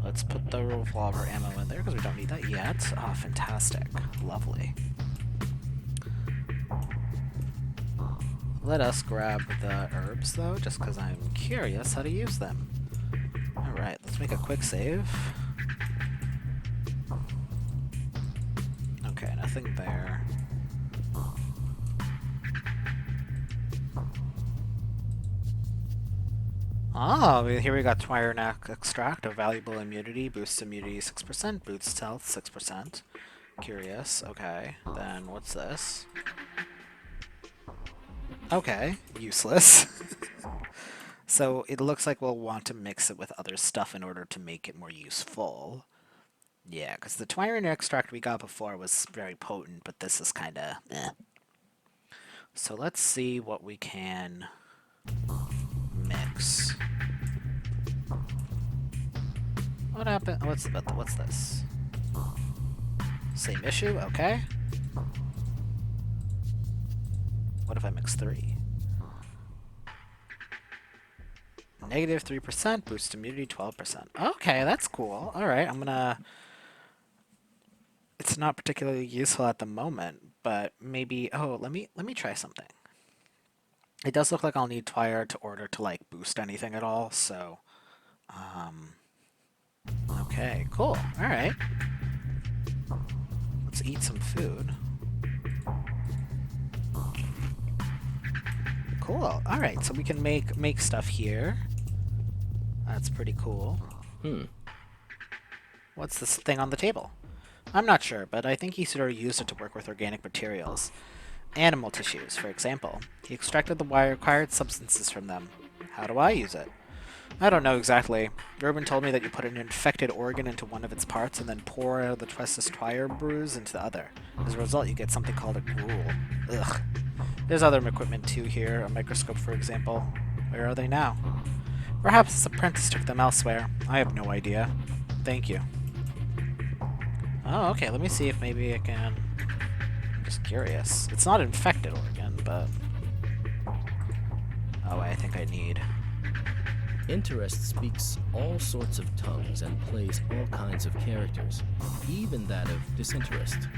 Let's put the revolver ammo in there, because we don't need that yet. Ah, fantastic. Lovely. Let us grab the herbs, though, just because I'm curious how to use them. Alright, let's make a quick save. Okay, nothing there. Oh, here we got Twire extract, a valuable immunity, boosts immunity 6%, boosts health 6%. Curious, okay. Then what's this? Okay, useless. So it looks like we'll want to mix it with other stuff in order to make it more useful. Yeah, because the Twire extract we got before was very potent, but this is kind of eh. So let's see what we can mix. What happened? What's this? Same issue? Okay. What if I mix 3? Negative 3%, boost immunity 12%. Okay, that's cool. Alright, I'm gonna... It's not particularly useful at the moment, but maybe... Oh, let me try something. It does look like I'll need Twire to order to, like, boost anything at all, so... Okay, cool. Alright. Let's eat some food. Cool. Alright, so we can make stuff here. That's pretty cool. What's this thing on the table? I'm not sure, but I think Isidore used it to work with organic materials. Animal tissues, for example. He extracted the required substances from them. How do I use it? I don't know exactly. Urban told me that you put an infected organ into one of its parts and then pour the Twistus Twire brews into the other. As a result, you get something called a gruel. Ugh. There's other equipment too here, a microscope for example. Where are they now? Perhaps his apprentice took them elsewhere. I have no idea. Thank you. Oh, okay, let me see if maybe I can... I'm just curious. It's not an infected organ, but... Oh, I think I need... Interest speaks all sorts of tongues and plays all kinds of characters, even that of disinterest.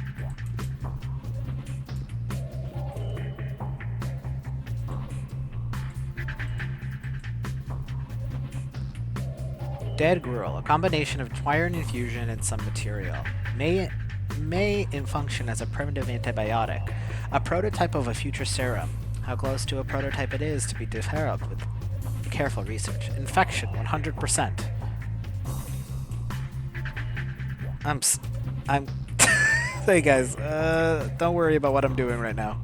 Dead gruel, a combination of Twire infusion and some material. May function as a primitive antibiotic, a prototype of a future serum. How close to a prototype it is to be developed with careful research. Infection, 100%. I'm... Hey guys, don't worry about what I'm doing right now.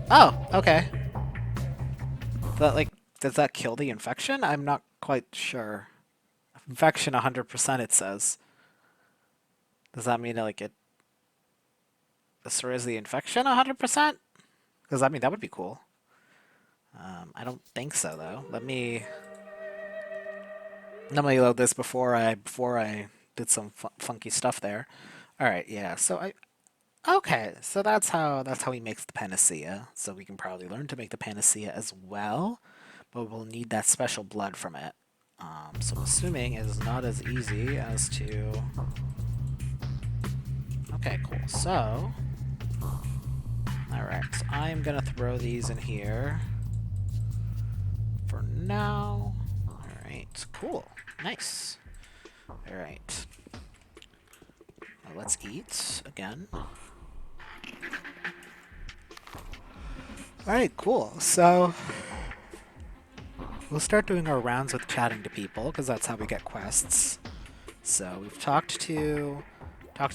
Oh, okay. That, like, does that kill the infection? I'm not quite sure. Infection 100% it says. Does that mean like it destroys the infection 100%? Because I mean that would be cool. I don't think so though. Let me load this before I did some funky stuff there. All right, yeah. So okay. So that's how he makes the panacea. So we can probably learn to make the panacea as well. But we'll need that special blood from it. So I'm assuming it is not as easy as to... Okay, cool. So... Alright, so I'm gonna throw these in here. For now. Alright, cool. Nice. Alright. Now let's eat again. Alright, cool. So... We'll start doing our rounds with chatting to people, because that's how we get quests. So we've talked to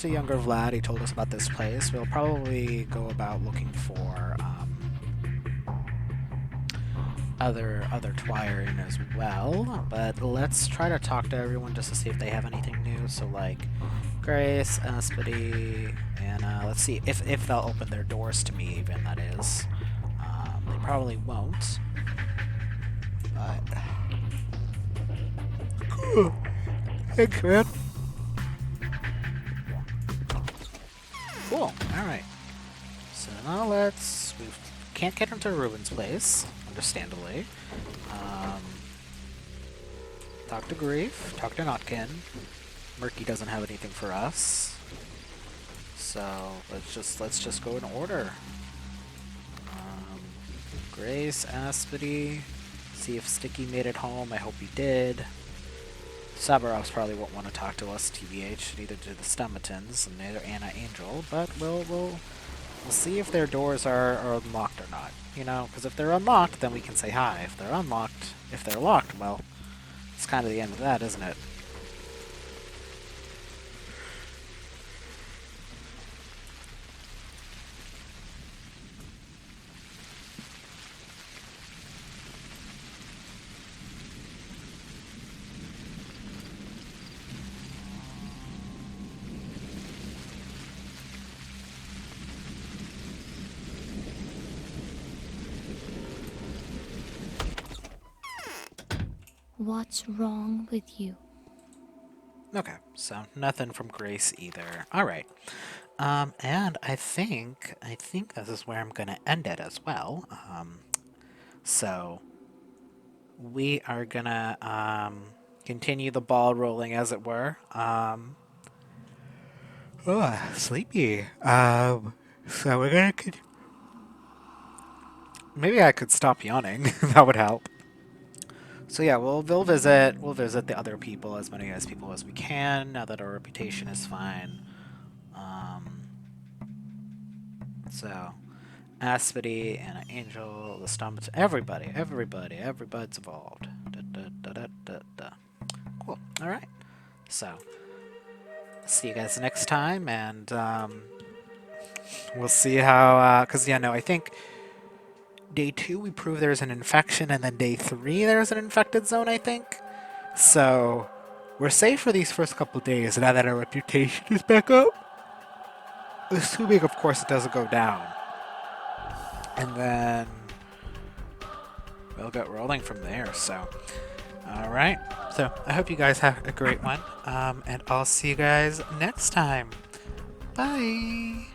younger Vlad. He told us about this place. We'll probably go about looking for other Twiring as well. But let's try to talk to everyone just to see if they have anything new. So like Grace, Aspity, and let's see if they'll open their doors to me. Even that is, they probably won't. Cool. Thanks, man. Cool. Alright. So now we can't get into Ruben's place, understandably. Talk to Grief, talk to Notkin. Murky doesn't have anything for us. So let's just go in order. Grace, Aspity. See if Sticky made it home. I hope he did. Sabarovs probably won't want to talk to us, TBH. Neither do the Stomatons, and neither Anna Angel. But we'll see if their doors are unlocked or not. You know, because if they're unlocked, then we can say hi. If they're locked, well, it's kind of the end of that, isn't it? What's wrong with you? Okay, so nothing from Grace either. All right. And I think this is where I'm gonna end it as well. So we are gonna continue the ball rolling, as it were. Oh, sleepy. So we're gonna. Maybe I could stop yawning. That would help. So yeah, we'll visit the other people, as many as people as we can, now that our reputation is fine. So Aspity and Angel, the Stomach, everybody's involved. Cool. All right. So see you guys next time, and we'll see how. Cause yeah, no, I think day 2 we prove there's an infection, and then day 3 there's an infected zone, I think. So we're safe for these first couple days now that our reputation is back up. Assuming, of course, it doesn't go down. And then we'll get rolling from there. So, alright. So I hope you guys have a great one. And I'll see you guys next time. Bye!